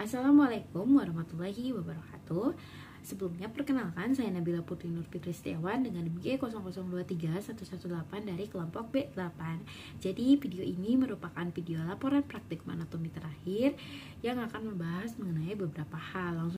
Assalamualaikum warahmatullahi wabarakatuh. Sebelumnya perkenalkan, saya Nabila Putri Nur Fitri Setiawan dengan NIM G0023118 dari kelompok B8. Jadi video ini merupakan video laporan praktik anatomi terakhir yang akan membahas mengenai beberapa hal.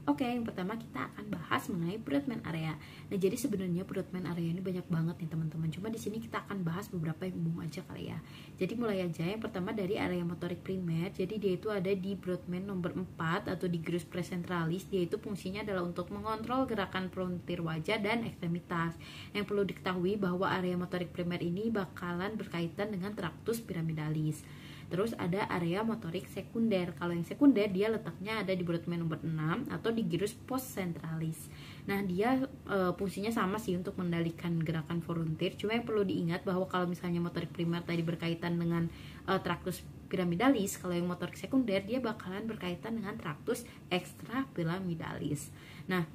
Oke, yang pertama kita akan bahas mengenai Brodmann area. Nah, jadi sebenarnya Brodmann area ini banyak banget nih teman-teman. Cuma di sini kita akan bahas beberapa yang umum aja kali ya. Jadi mulai aja, yang pertama dari area motorik primer. Jadi dia itu ada di Brodmann nomor 4 atau di gyrus praesentralis. Dia itu fungsinya adalah untuk mengontrol gerakan frontir wajah dan ekstremitas. Yang perlu diketahui bahwa area motorik primer ini bakalan berkaitan dengan tractus piramidalis. Terus ada area motorik sekunder. Kalau yang sekunder dia letaknya ada di Brodmann nomor 6 atau di gyrus postcentralis. Nah, dia fungsinya sama sih untuk mengendalikan gerakan frontir. Cuma yang perlu diingat bahwa kalau misalnya motorik primer tadi berkaitan dengan tractus piramidalis, kalau yang motorik sekunder dia bakalan berkaitan dengan tractus extrapiramidalis. Nah,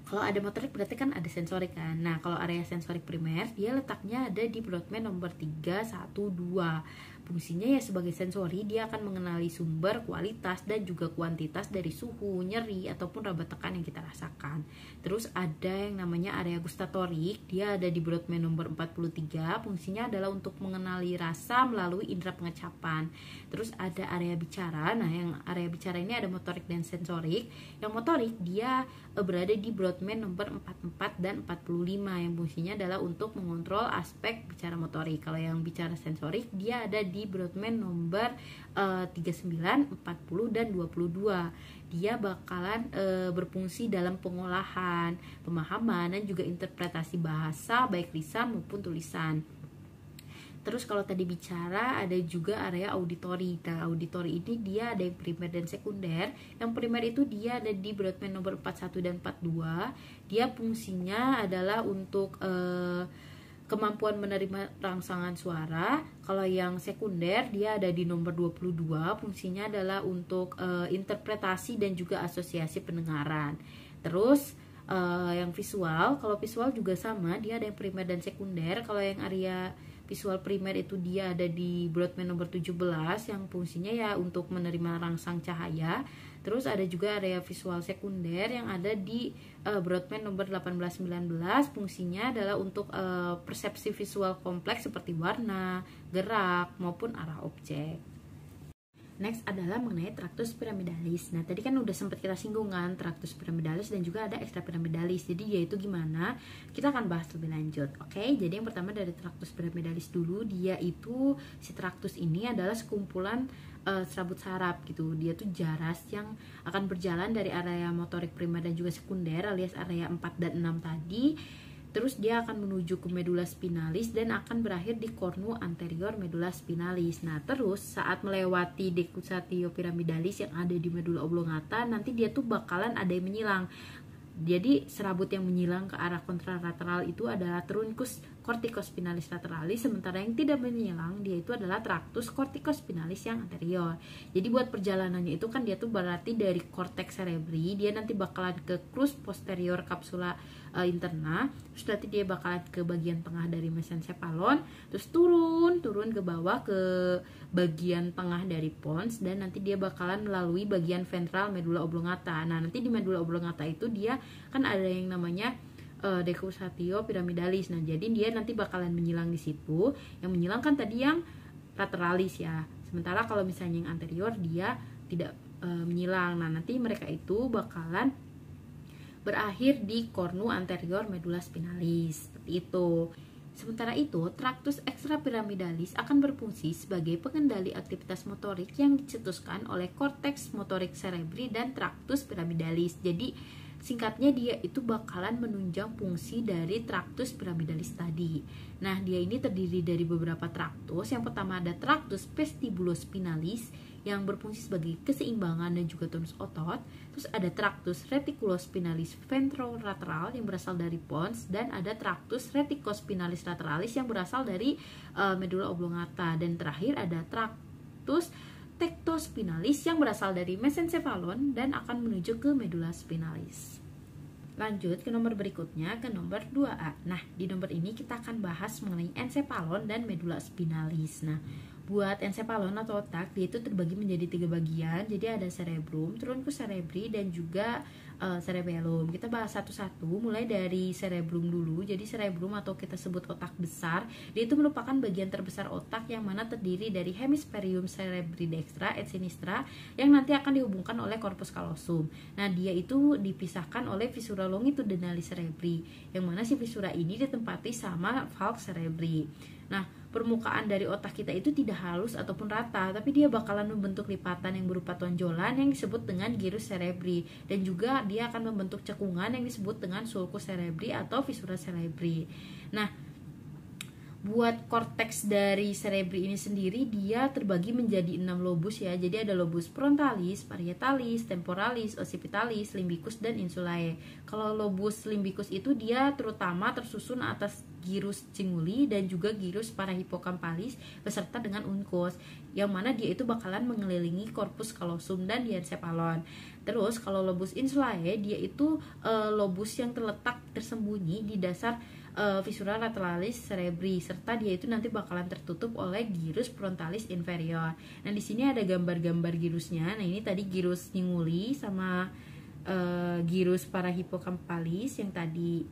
kalau ada motorik berarti kan ada sensorik kan. Nah, kalau area sensorik primer dia letaknya ada di Brodmann nomor 3, 1, 2. Fungsinya ya sebagai sensori, dia akan mengenali sumber, kualitas, dan juga kuantitas dari suhu, nyeri, ataupun raba tekan yang kita rasakan. Terus ada yang namanya area gustatorik, dia ada di Brodmann nomor 43, fungsinya adalah untuk mengenali rasa melalui indera pengecapan. Terus ada area bicara, nah yang area bicara ini ada motorik dan sensorik. Yang motorik dia berada di Brodmann nomor 44 dan 45, yang fungsinya adalah untuk mengontrol aspek bicara motorik. Kalau yang bicara sensorik dia ada di Brodmann nomor 39, 40, dan 22. Dia bakalan berfungsi dalam pengolahan, pemahaman, dan juga interpretasi bahasa baik lisan maupun tulisan. Terus kalau tadi bicara ada juga area auditori. Nah, auditori ini dia ada yang primer dan sekunder. Yang primer itu dia ada di Brodmann nomor 41 dan 42. Dia fungsinya adalah untuk kemampuan menerima rangsangan suara. Kalau yang sekunder dia ada di nomor 22, fungsinya adalah untuk interpretasi dan juga asosiasi pendengaran. Terus yang visual, kalau visual juga sama, dia ada yang primer dan sekunder. Kalau yang area visual primer itu dia ada di Brodmann nomor 17 yang fungsinya ya untuk menerima rangsang cahaya. Terus ada juga area visual sekunder yang ada di Brodmann nomor 18-19, fungsinya adalah untuk persepsi visual kompleks seperti warna, gerak, maupun arah objek. Next adalah mengenai tractus piramidalis. Nah, tadi kan udah sempat kita singgung kan tractus piramidalis dan juga ada extrapiramidalis. Jadi yaitu gimana? Kita akan bahas lebih lanjut. Oke, jadi yang pertama dari tractus piramidalis dulu, dia itu si tractus ini adalah sekumpulan serabut saraf gitu. Dia tuh jaras yang akan berjalan dari area motorik primer dan juga sekunder alias area 4 dan 6 tadi. Terus dia akan menuju ke medula spinalis dan akan berakhir di cornu anterior medula spinalis. Nah, terus saat melewati decussatio piramidalis yang ada di medula oblongata, nanti dia tuh bakalan ada yang menyilang. Jadi serabut yang menyilang ke arah kontralateral itu adalah truncus corticospinalis lateralis, sementara yang tidak menyilang dia itu adalah tractus corticospinalis yang anterior. Jadi buat perjalanannya itu kan dia tuh berarti dari cortex cerebri, dia nanti bakalan ke crus posterior capsula interna, terus nanti dia bakalan ke bagian tengah dari mesencephalon, terus turun ke bawah ke bagian tengah dari pons, dan nanti dia bakalan melalui bagian ventral medula oblongata. Nah, nanti di medula oblongata itu dia kan ada yang namanya decussatio piramidalis. Nah, jadi dia nanti bakalan menyilang di situ. Yang menyilang kan tadi yang lateralis ya. Sementara kalau misalnya yang anterior dia tidak menyilang. Nah, nanti mereka itu bakalan berakhir di cornu anterior medula spinalis. Seperti itu. Sementara itu, tractus extrapiramidalis akan berfungsi sebagai pengendali aktivitas motorik yang dicetuskan oleh korteks motorik cerebri dan tractus piramidalis. Jadi singkatnya dia itu bakalan menunjang fungsi dari tractus piramidalis tadi. Nah, dia ini terdiri dari beberapa tractus. Yang pertama ada tractus vestibulospinalis yang berfungsi sebagai keseimbangan dan juga tonus otot. Terus ada tractus reticulospinalis ventrolateral yang berasal dari pons, dan ada tractus reticospinalis lateralis yang berasal dari medula oblongata, dan terakhir ada tractus tectospinalis yang berasal dari mesencephalon dan akan menuju ke medula spinalis. Lanjut ke nomor berikutnya, ke nomor 2A. Nah, di nomor ini kita akan bahas mengenai encephalon dan medula spinalis. Nah, Buat encephalon atau otak, dia itu terbagi menjadi 3 bagian. Jadi ada cerebrum, truncus cerebri, dan juga cerebellum. Kita bahas satu-satu, mulai dari cerebrum dulu. Jadi cerebrum atau kita sebut otak besar, dia itu merupakan bagian terbesar otak yang mana terdiri dari hemispherium cerebri dextra et sinistra yang nanti akan dihubungkan oleh corpus callosum. Nah, dia itu dipisahkan oleh viscera longitudinalis cerebri, yang mana si viscera ini ditempati sama valve cerebri. Nah, permukaan dari otak kita itu tidak halus ataupun rata, tapi dia bakalan membentuk lipatan yang berupa tonjolan yang disebut dengan gyrus cerebri, dan juga dia akan membentuk cekungan yang disebut dengan sulcus cerebri atau viscera cerebri. Nah, buat korteks dari cerebri ini sendiri dia terbagi menjadi 6 lobus ya. Jadi ada lobus frontalis, parietalis, temporalis, occipitalis, limbicus, dan insulae. Kalau lobus limbicus itu dia terutama tersusun atas gyrus cinguli dan juga gyrus parahipokampalis beserta dengan uncus, yang mana dia itu bakalan mengelilingi corpus callosum dan diencephalon. Terus kalau lobus insulae dia itu lobus yang terletak tersembunyi di dasar viscera lateralis cerebri, serta dia itu nanti bakalan tertutup oleh gyrus frontalis inferior. Nah, di sini ada gambar-gambar gyrusnya. Nah, ini tadi gyrus cinguli sama gyrus parahipokampalis yang tadi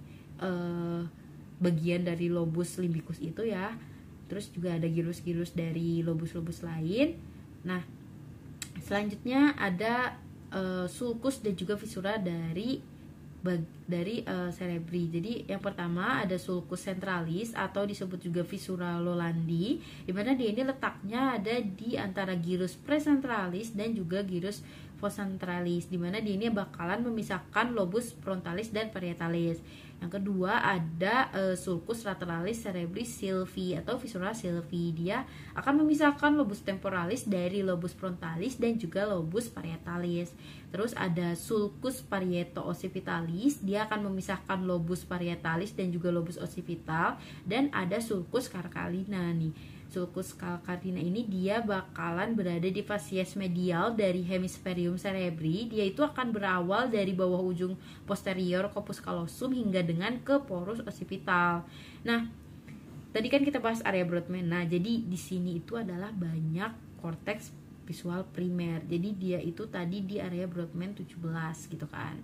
bagian dari lobus limbicus itu ya. Terus juga ada gyrus-gyrus dari lobus-lobus lain. Nah, selanjutnya ada sulcus dan juga viscera dari cerebri. Jadi yang pertama ada sulcus centralis atau disebut juga viscera lolandi, di mana dia ini letaknya ada di antara gyrus precentralis dan juga gyrus postcentralis, di mana dia ini bakalan memisahkan lobus frontalis dan parietalis. Yang kedua ada sulcus lateralis cerebri sylvie atau viscera sylvie. Dia akan memisahkan lobus temporalis dari lobus frontalis dan juga lobus parietalis. Terus ada sulcus parieto-occipitalis, dia akan memisahkan lobus parietalis dan juga lobus occipital. Dan ada sulcus calcarina nih. Sulcus calcarina ini dia bakalan berada di facies medial dari hemispherium cerebri. Dia itu akan berawal dari bawah ujung posterior corpus callosum hingga dengan ke porus occipital. Nah, tadi kan kita bahas area Brodmann. Nah, jadi di sini itu adalah banyak korteks visual primer. Jadi dia itu tadi di area Brodmann 17 gitu kan.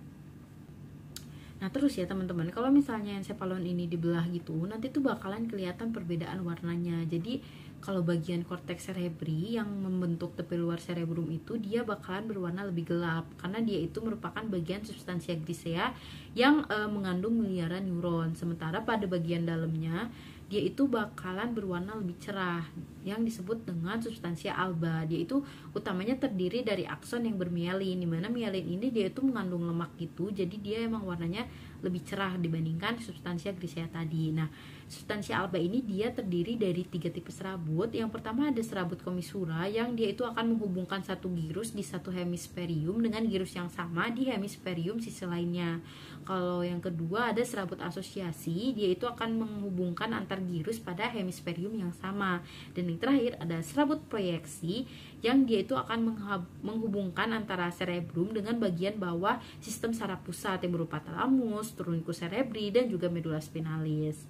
Nah, terus ya teman-teman, kalau misalnya encephalon ini dibelah gitu, nanti tuh bakalan kelihatan perbedaan warnanya. Jadi kalau bagian korteks cerebri yang membentuk tepi luar cerebrum itu dia bakalan berwarna lebih gelap karena dia itu merupakan bagian substansia grisea yang mengandung miliaran neuron. Sementara pada bagian dalamnya dia itu bakalan berwarna lebih cerah yang disebut dengan substansia alba. Dia itu utamanya terdiri dari akson yang bermielin, dimana mielin ini dia itu mengandung lemak gitu, jadi dia emang warnanya lebih cerah dibandingkan substansia grisea tadi. Nah, substansia alba ini dia terdiri dari 3 tipe serabut. Yang pertama ada serabut commissura yang dia itu akan menghubungkan satu gyrus di satu hemispherium dengan gyrus yang sama di hemispherium sisi lainnya. Kalau yang kedua ada serabut asosiasi, dia itu akan menghubungkan antar gyrus pada hemispherium yang sama. Dan yang terakhir ada serabut proyeksi yang dia itu akan menghubungkan antara cerebrum dengan bagian bawah sistem saraf pusat yang berupa thalamus, truncus cerebri, dan juga medulla spinalis.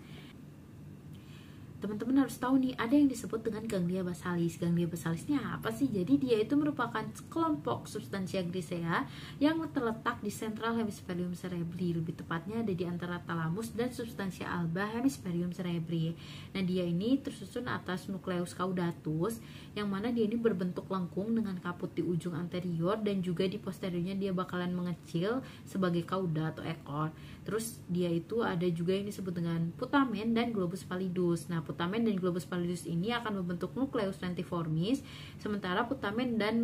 Teman-teman harus tahu nih, ada yang disebut dengan ganglia basalis. Ganglia basalisnya apa sih? Jadi dia itu merupakan kelompok substansia grisea yang terletak di sentral hemispherium cerebri, lebih tepatnya ada di antara thalamus dan substansia alba hemispherium cerebri. Nah, dia ini tersusun atas nucleus caudatus, yang mana dia ini berbentuk lengkung dengan kaput di ujung anterior dan juga di posteriornya dia bakalan mengecil sebagai cauda atau ekor. Terus dia itu ada juga yang disebut dengan putamen dan globus pallidus. Nah, putamen dan globus pallidus ini akan membentuk nucleus lentiformis, sementara putamen dan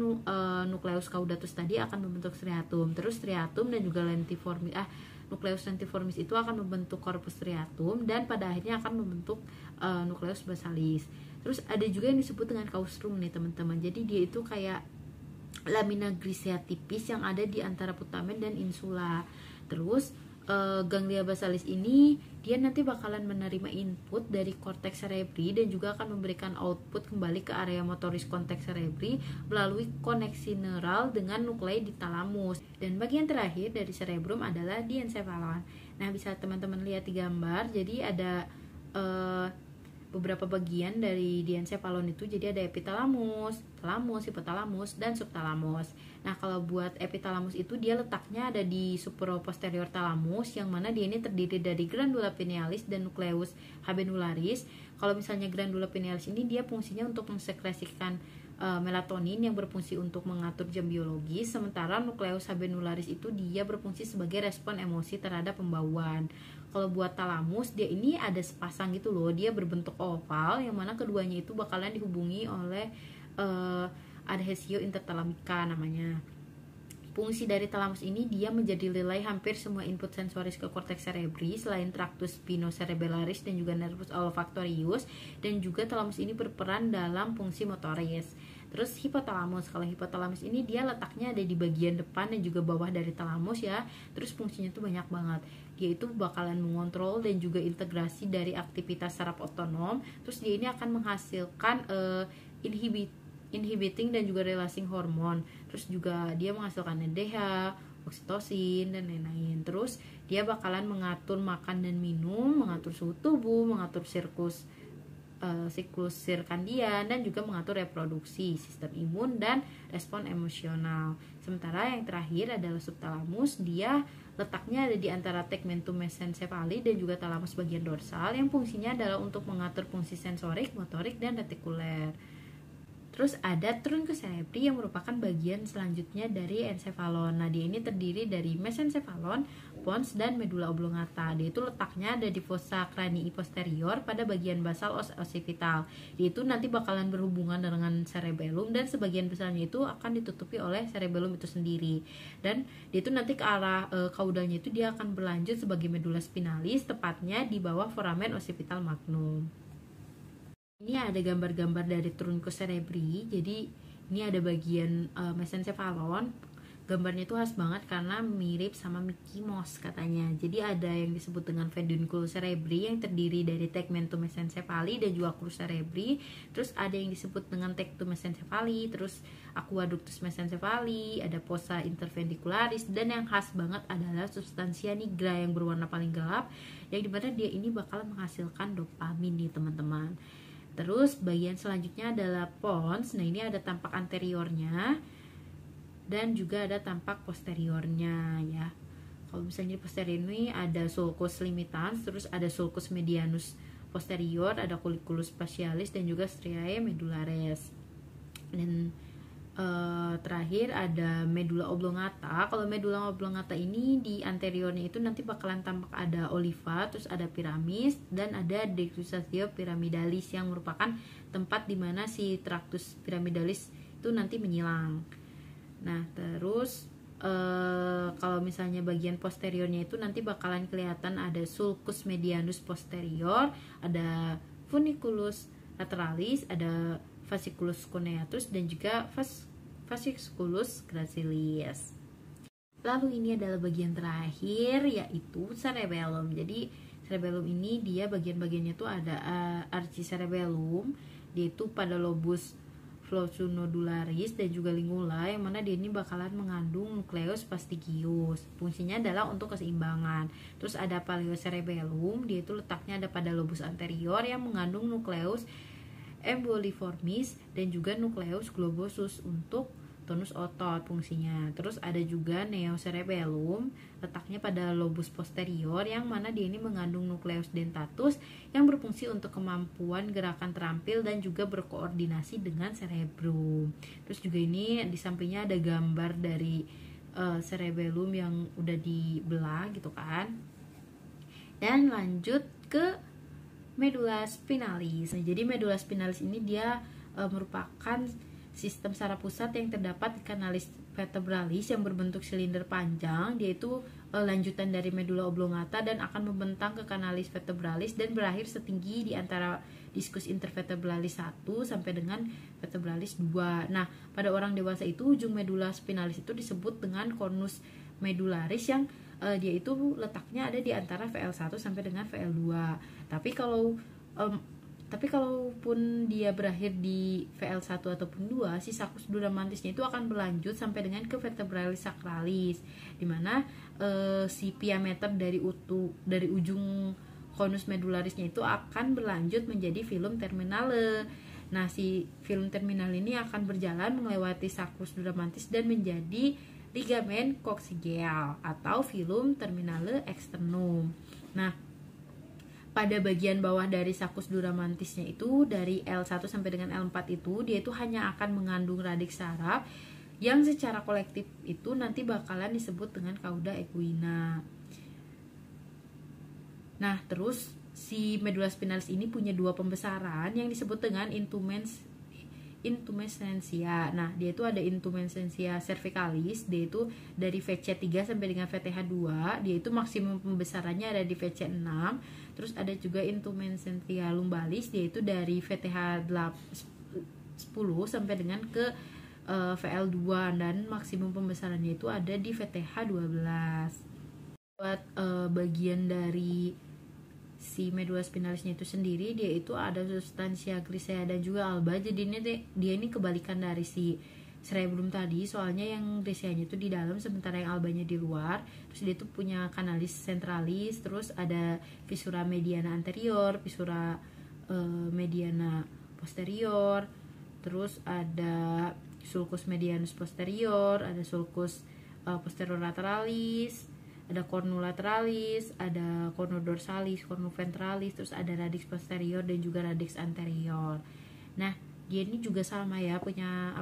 nucleus caudatus tadi akan membentuk striatum. Terus striatum dan juga nucleus lentiformis itu akan membentuk corpus striatum dan pada akhirnya akan membentuk nucleus basalis. Terus ada juga yang disebut dengan claustrum nih teman-teman. Jadi dia itu kayak lamina grisea tipis yang ada di antara putamen dan insula. Terus ganglia basalis ini dia nanti bakalan menerima input dari korteks cerebri dan juga akan memberikan output kembali ke area motoris konteks cerebri melalui koneksi neural dengan nuklei di thalamus. Dan bagian terakhir dari cerebrum adalah diencephalon. Nah, bisa teman-teman lihat di gambar. Jadi ada beberapa bagian dari diencephalon itu. Jadi ada epitalamus, talamus, hipotalamus, dan subtalamus. Nah, kalau buat epitalamus itu dia letaknya ada di supraposterior talamus, yang mana dia ini terdiri dari glandula pinealis dan nucleus habenularis. Kalau misalnya glandula pinealis ini dia fungsinya untuk mensekresikan melatonin yang berfungsi untuk mengatur jam biologis, sementara nucleus habenularis itu dia berfungsi sebagai respon emosi terhadap pembauan. Kalau buat talamus, dia ini ada sepasang gitu loh, dia berbentuk oval, yang mana keduanya itu bakalan dihubungi oleh adhesio interthalamica namanya. Fungsi dari talamus ini dia menjadi relay hampir semua input sensoris ke korteks cerebri selain tractus spinocerebellaris dan juga nervus olfactorius, dan juga talamus ini berperan dalam fungsi motoris. Terus hipotalamus, kalau hipotalamus ini dia letaknya ada di bagian depan dan juga bawah dari talamus ya. Terus fungsinya tuh banyak banget. Dia itu bakalan mengontrol dan juga integrasi dari aktivitas saraf otonom. Terus dia ini akan menghasilkan inhibiting dan juga releasing hormon. Terus juga dia menghasilkan NADH, oksitosin, dan lain-lain. Terus dia bakalan mengatur makan dan minum, mengatur suhu tubuh, mengatur siklus sirkadian, dan juga mengatur reproduksi, sistem imun, dan respon emosional. Sementara yang terakhir adalah subtalamus, dia letaknya ada di antara tegmentum mesencephaly dan juga talamus bagian dorsal, yang fungsinya adalah untuk mengatur fungsi sensorik, motorik, dan retikuler. Terus ada truncus cerebri yang merupakan bagian selanjutnya dari encephalon. Nah, dia ini terdiri dari mesencephalon, pons, dan medula oblongata. Dia itu letaknya ada di fossa cranii posterior pada bagian basal occipital. Dia itu nanti bakalan berhubungan dengan cerebellum, dan sebagian besarnya itu akan ditutupi oleh cerebellum itu sendiri. Dan dia itu nanti ke arah kaudalnya itu dia akan berlanjut sebagai medula spinalis, tepatnya di bawah foramen occipital magnum. Ini ada gambar-gambar dari truncus cerebri. Jadi ini ada bagian mesencephalon. Gambarnya itu khas banget karena mirip sama Mickey Mouse katanya. Jadi ada yang disebut dengan pedunculus cerebri yang terdiri dari tegmentum mesencephaly dan juga oculus cerebri. Terus ada yang disebut dengan tectum mesencephaly, terus aqueductus mesencephaly, ada fossa intervendicularis, dan yang khas banget adalah substansia nigra yang berwarna paling gelap, yang dimana dia ini bakalan menghasilkan dopamin nih teman-teman. Terus bagian selanjutnya adalah pons. Nah, ini ada tampak anteriornya dan juga ada tampak posteriornya ya. Kalau misalnya di posterior ini ada sulcus limitans, terus ada sulcus medianus posterior, ada colliculus facialis, dan juga striae medullares. Dan terakhir ada medula oblongata. Kalau medula oblongata ini di anteriornya itu nanti bakalan tampak ada oliva, terus ada piramis, dan ada decussatio pyramidalis yang merupakan tempat dimana si tractus pyramidalis itu nanti menyilang. Nah, terus kalau misalnya bagian posteriornya itu nanti bakalan kelihatan ada sulcus medianus posterior, ada funiculus lateralis, ada fasciculus cuneatus, dan juga fasciculus gracilis. Lalu ini adalah bagian terakhir, yaitu cerebellum. Jadi cerebellum ini dia bagian-bagiannya tuh ada archicerebellum, dia itu pada lobus floccunodularis dan juga lingula, yang mana dia ini bakalan mengandung nucleus fastigius. Fungsinya adalah untuk keseimbangan. Terus ada paleocerebellum, dia itu letaknya ada pada lobus anterior yang mengandung nucleus emboliformis dan juga nucleus globosus untuk tonus otot fungsinya. Terus ada juga neocerebellum, letaknya pada lobus posterior, yang mana dia ini mengandung nucleus dentatus yang berfungsi untuk kemampuan gerakan terampil dan juga berkoordinasi dengan cerebrum. Terus juga ini di sampingnya ada gambar dari cerebellum yang udah dibelah gitu kan. Dan lanjut ke medula spinalis. Nah, jadi medula spinalis ini dia merupakan sistem saraf pusat yang terdapat di kanalis vertebralis yang berbentuk silinder panjang. Dia itu lanjutan dari medula oblongata dan akan membentang ke kanalis vertebralis dan berakhir setinggi di antara diskus intervertebralis 1 sampai dengan vertebralis 2. Nah, pada orang dewasa itu ujung medula spinalis itu disebut dengan conus medullaris, yang dia itu letaknya ada di antara VL1 sampai dengan VL2. Tapi kalaupun dia berakhir di VL1 ataupun 2, si saccus duramantisnya itu akan berlanjut sampai dengan ke vertebralis sacralis, dimana si diameter dari ujung konus medularisnya itu akan berlanjut menjadi filum terminale. Nah, si filum terminal ini akan berjalan melewati sulcus duramantis dan menjadi ligamen koksigeal atau filum terminale externum. Nah, pada bagian bawah dari sulcus duramantisnya itu dari L1 sampai dengan L4 itu dia itu hanya akan mengandung radix saraf yang secara kolektif itu nanti bakalan disebut dengan cauda equina. Nah, terus si medula spinalis ini punya dua pembesaran yang disebut dengan intumescentia. Nah, dia itu ada intumescentia cervicalis, dia itu dari VC3 sampai dengan VTH2, dia itu maksimum pembesarannya ada di VC6. Terus ada juga intumescentia lumbalis, dia itu dari VTH10 sampai dengan ke VL2 dan maksimum pembesarannya itu ada di VTH12. Buat bagian dari si medula spinalisnya itu sendiri, dia itu ada substansia grisea dan juga alba. Jadi dia ini kebalikan dari si cerebrum tadi, soalnya yang griseanya itu di dalam sementara yang albanya di luar. Terus dia itu punya canalis centralis, terus ada fissura mediana anterior, fissura mediana posterior, terus ada sulcus medianus posterior, ada sulcus posterolaterales, ada cornulateralis, ada cornudorsalis, cornuventralis, terus ada radix posterior dan juga radix anterior. Nah, dia ini juga sama ya, punya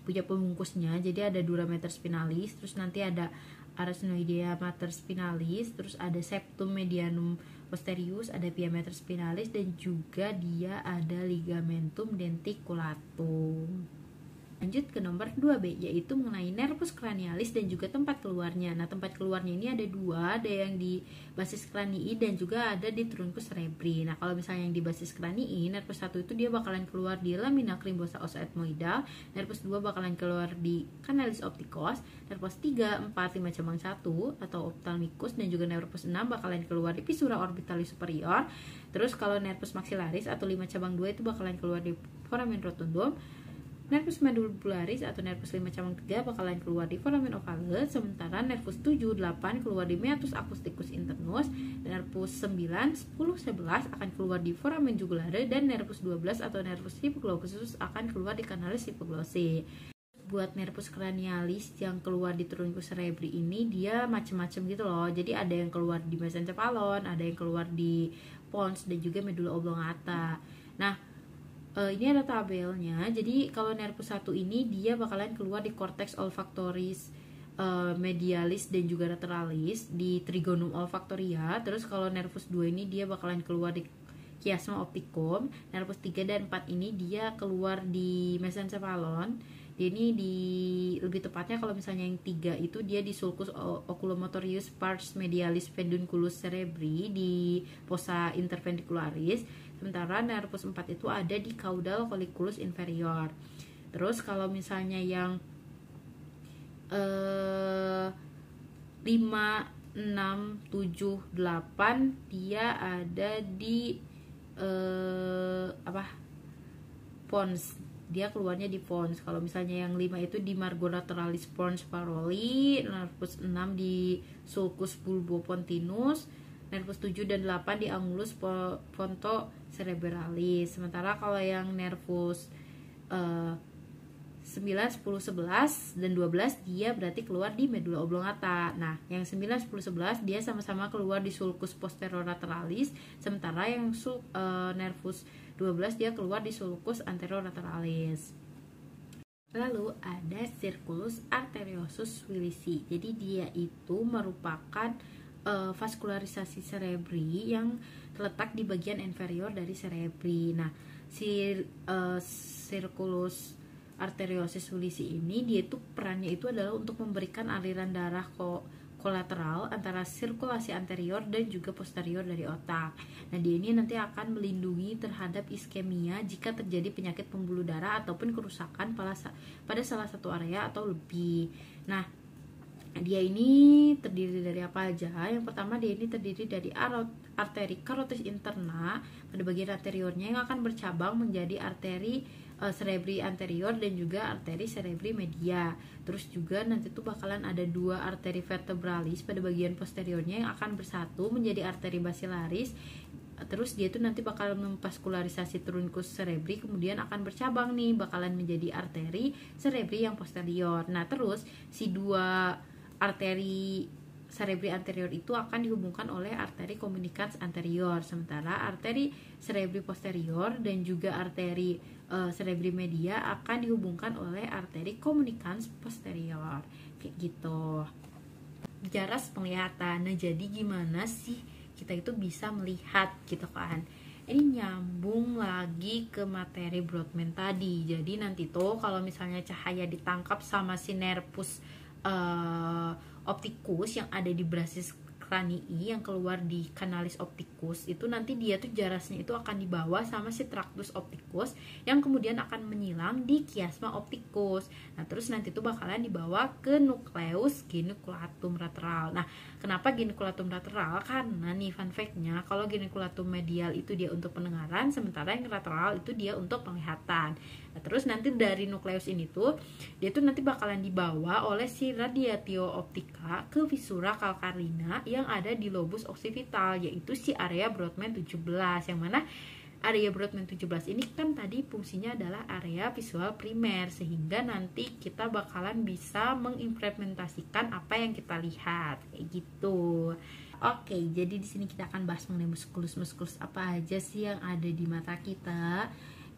pembungkusnya. Jadi ada durameter spinalis, terus nanti ada arachnoidea mater spinalis, terus ada septum medianum posterius, ada pia mater spinalis, dan juga dia ada ligamentum denticulatum. Lanjut ke nomor 2B, yaitu mengenai nervus cranialis dan juga tempat keluarnya. Nah, tempat keluarnya ini ada dua, ada yang di basis cranii dan juga ada di truncus cerebri. Nah, kalau misalnya yang di basis cranii, nervus 1 itu dia bakalan keluar di lamina crimbosa ossa ethmoidal, nervus 2 bakalan keluar di canalis opticus, nervus 3, 4, 5 cabang 1 atau ophthalmicus, dan juga nervus 6 bakalan keluar di fissura orbitalis superior. Terus kalau nervus maxillaris atau 5 cabang 2 itu bakalan keluar di foramen rotundum. Nervus medullaris atau nervus 5 cabang 3 bakalan keluar di foramen ovale, sementara nervus 7, 8 keluar di meatus acousticus internus, dan nervus 9, 10, 11 akan keluar di foramen jugulare, dan nervus 12 atau nervus hypoglossus akan keluar di canalis hypoglossal. Buat nervus cranialis yang keluar di truncus cerebri ini dia macam-macam gitu loh. Jadi ada yang keluar di mesencephalon, ada yang keluar di pons, dan juga medulla oblongata. Nah, ini ada tabelnya. Jadi kalau nervus 1 ini dia bakalan keluar di cortex olfactoris medialis dan juga lateralis di trigonum olfactoria. Terus kalau nervus 2 ini dia bakalan keluar di chiasma opticum. Nervus 3 dan 4 ini dia keluar di mesencephalon. Dia ini lebih tepatnya kalau misalnya yang 3 itu dia di sulcus oculomotorius pars medialis pedunculus cerebri di fossa interventricularis. Sementara nervus 4 itu ada di caudal colliculus inferior. Terus kalau misalnya yang 5, 6, 7, 8 dia ada di pons. Dia keluarnya di pons. Kalau misalnya yang 5 itu di margo lateralis pons paroli, nervus 6 di sulcus bulbopontinus, nervus 7 dan 8 di angulus pontocerebralis. Sementara kalau yang nervus 9, 10, 11 dan 12 dia berarti keluar di medulla oblongata. Nah, yang 9, 10, 11 dia sama-sama keluar di sulcus posterolateralis, sementara yang nervus 12 dia keluar di sulcus anterolateralis. Lalu ada circulus arteriosus willisi. Jadi dia itu merupakan vaskularisasi cerebri yang terletak di bagian inferior dari cerebri. Nah, circulus arteriosus willisi ini dia itu perannya itu adalah untuk memberikan aliran darah kolateral antara sirkulasi anterior dan juga posterior dari otak. Nah, dia ini nanti akan melindungi terhadap iskemia jika terjadi penyakit pembuluh darah ataupun kerusakan pada salah satu area atau lebih. Nah, dia ini terdiri dari apa aja? Yang pertama, dia ini terdiri dari arteri carotis interna pada bagian anteriornya yang akan bercabang menjadi arteri cerebri anterior dan juga arteri cerebri media. Terus juga nanti tuh bakalan ada 2 arteri vertebralis pada bagian posteriornya yang akan bersatu menjadi arteri basilaris. Terus dia tuh nanti bakalan memvaskularisasi truncus cerebri, kemudian akan bercabang nih, bakalan menjadi arteri cerebri yang posterior. Nah, terus si 2 arteri cerebri anterior itu akan dihubungkan oleh arteri communicans anterior, sementara arteri cerebri posterior dan juga arteri cerebri media akan dihubungkan oleh arteri communicans posterior. Kayak gitu. Bicara penglihatan. Nah, jadi gimana sih kita itu bisa melihat gitu kan? Ini nyambung lagi ke materi Brodmann tadi. Jadi nanti tuh kalau misalnya cahaya ditangkap sama si nervus opticus yang ada di basis cranii yang keluar di canalis opticus, itu nanti dia tuh jarasnya itu akan dibawa sama si tractus opticus yang kemudian akan menyilang di chiasma opticus. Nah, terus nanti tuh bakalan dibawa ke nucleus geniculatum lateral. Nah, kenapa geniculatum lateral? Karena nih fun fact-nya, kalau geniculatum medial itu dia untuk pendengaran, sementara yang lateral itu dia untuk penglihatan. Nah, terus nanti dari nukleus ini tuh dia tuh nanti bakalan dibawa oleh si radiatio optica ke visura calcarina yang ada di lobus occipital, yaitu si area Brodmann 17, yang mana area Brodmann 17 ini kan tadi fungsinya adalah area visual primer, sehingga nanti kita bakalan bisa mengimplementasikan apa yang kita lihat kayak gitu. Oke, jadi di sini kita akan bahas mengenai muskulus apa aja sih yang ada di mata kita.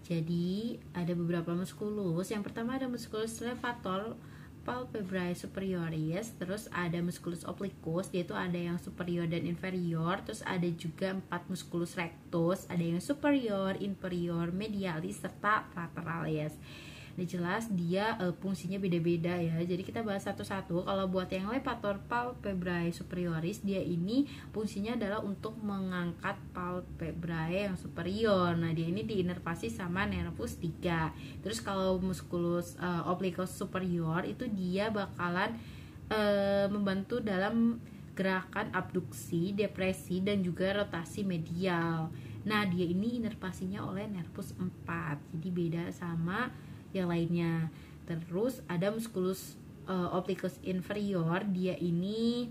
Jadi ada beberapa muskulus. Yang pertama ada muskulus levator palpebrae superioris, terus ada musculus obliquus, yaitu ada yang superior dan inferior, terus ada juga 4 musculus rectus, ada yang superior, inferior, medialis, serta lateralis. Nah, jelas dia fungsinya beda-beda ya. Jadi kita bahas satu-satu. Kalau buat yang levator palpebrae superioris, dia ini fungsinya adalah untuk mengangkat palpebrae yang superior. Nah, dia ini diinervasi sama nervus 3. Terus kalau musculus obliquus superior itu dia bakalan membantu dalam gerakan abduksi, depresi, dan juga rotasi medial. Nah, dia ini inervasinya oleh nervus 4. Jadi beda sama yang lainnya. Terus ada musculus obliquus inferior, dia ini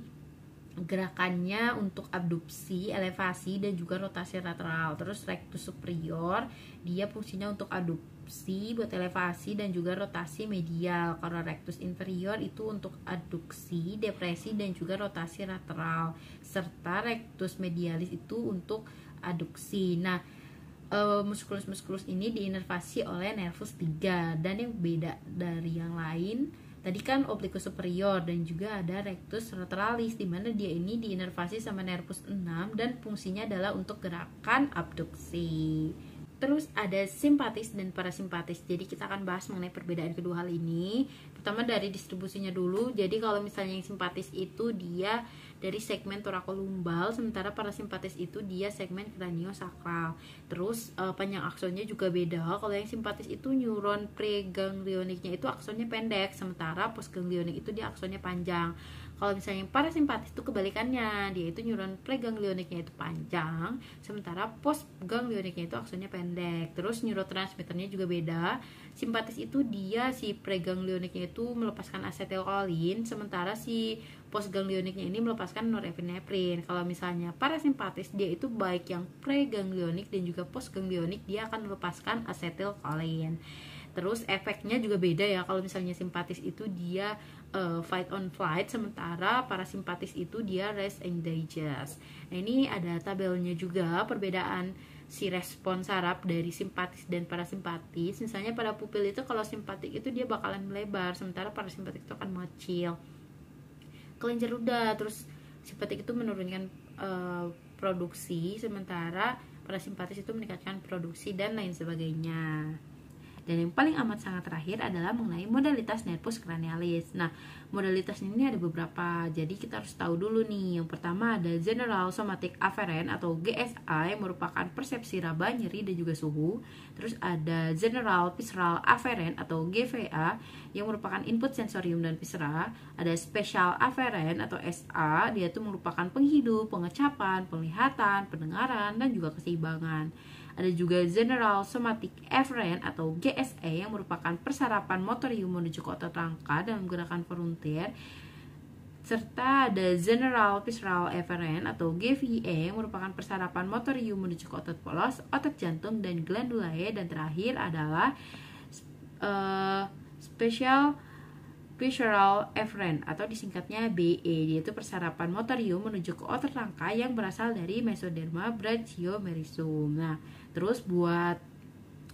gerakannya untuk abduksi, elevasi, dan juga rotasi lateral. Terus rectus superior, dia fungsinya untuk abduksi, buat elevasi, dan juga rotasi medial. Kalau rectus inferior itu untuk adduksi, depresi, dan juga rotasi lateral. Serta rectus medialis itu untuk adduksi. Nah, muskulus-muskulus ini diinervasi oleh nervus 3, dan yang beda dari yang lain tadi kan obliquus superior dan juga ada rectus lateralis, di mana dia ini diinervasi sama nervus 6 dan fungsinya adalah untuk gerakan abduksi. Terus ada simpatis dan parasimpatis. Jadi kita akan bahas mengenai perbedaan kedua hal ini. Pertama dari distribusinya dulu. Jadi kalau misalnya yang simpatis itu dia dari segmen torakolumbal, sementara parasimpatis itu dia segmen kraniosakral. Terus panjang aksonnya juga beda. Kalau yang simpatis itu neuron preganglioniknya itu aksonnya pendek, sementara postganglionik itu dia aksonnya panjang. Kalau misalnya yang parasimpatis itu kebalikannya, dia itu neuron preganglioniknya itu panjang, sementara postganglioniknya itu aksonnya pendek. Terus neurotransmitternya juga beda. Simpatis itu dia si preganglioniknya itu melepaskan asetilkolin, sementara si postganglioniknya ini melepaskan norepinefrin. Kalau misalnya parasimpatis, dia itu baik yang preganglionik dan juga postganglionik dia akan melepaskan asetilkolin. Terus efeknya juga beda ya. Kalau misalnya simpatis itu dia fight on flight, sementara parasimpatis itu dia rest and digest. Nah, ini ada tabelnya juga perbedaan si respon saraf dari simpatis dan parasimpatis. Misalnya pada pupil itu kalau simpatik itu dia bakalan melebar, sementara parasimpatik itu akan mengecil. Kelenjar ludah. Terus simpatik itu menurunkan produksi, sementara parasimpatis itu meningkatkan produksi dan lain sebagainya. Dan yang paling amat sangat terakhir adalah mengenai modalitas nervus cranialis. Nah, modalitasnya ini ada beberapa, jadi kita harus tahu dulu nih. Yang pertama ada General Somatic Afferent atau GSA yang merupakan persepsi raba, nyeri, dan juga suhu. Terus ada General Visceral Afferent atau GVA yang merupakan input sensorium dan viscera. Ada Special Afferent atau SA, dia itu merupakan penghidup, pengecapan, penglihatan, pendengaran, dan juga keseimbangan. Ada juga General Somatic Efferent atau GSE yang merupakan persarapan motorium menuju ke otot rangka dalam gerakan volunteer. Serta ada General Visceral Efferent atau GVE yang merupakan persarapan motorium menuju ke otot polos, otot jantung, dan glandulae. Dan terakhir adalah Special Visceral Efferent atau disingkatnya BE, yaitu persarapan motorium menuju ke otot rangka yang berasal dari mesoderma brachiomerisum. Nah, terus buat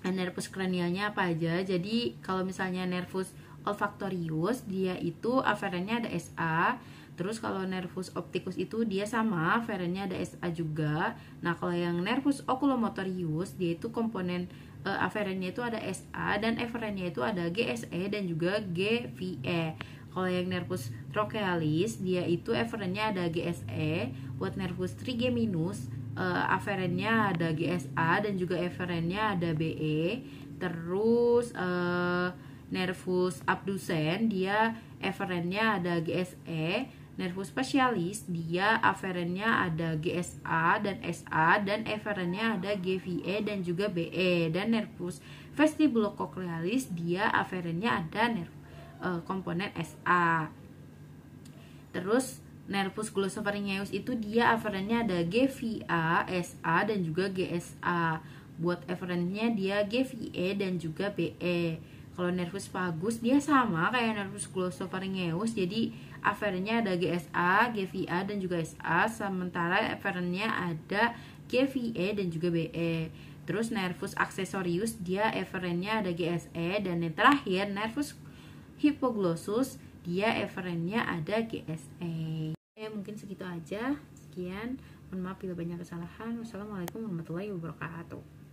nervus cranialnya apa aja? Jadi kalau misalnya nervus olfactorius, dia itu aferennya ada SA. Terus kalau nervus opticus itu dia sama, aferennya ada SA juga. Nah, kalau yang nervus oculomotorius, dia itu komponen aferennya itu ada SA dan eferennya itu ada GSE dan juga GVE. Kalau yang nervus trochealis, dia itu eferennya ada GSE. Buat nervus trigeminus, aferennya ada GSA dan juga eferennya ada BE. Terus nervus abducens, dia eferennya ada GSE. Nervus facialis, dia aferennya ada GSA dan SA dan eferennya ada GVE dan juga BE. Dan nervus vestibulocochlearis, dia aferennya ada komponen SA. Terus nervus glossopharyngeus itu dia aferennya ada GVA, SA dan juga GSA. Buat eferennya dia GVE dan juga BE. Kalau nervus vagus dia sama kayak nervus glossopharyngeus, jadi aferennya ada GSA, GVA dan juga SA, sementara eferennya ada GVE dan juga BE. Terus nervus accessorius dia eferennya ada GSE, dan yang terakhir nervus hypoglossus dia eferennya ada GSE. Mungkin segitu aja. Sekian. Mohon maaf bila banyak kesalahan. Wassalamualaikum warahmatullahi wabarakatuh.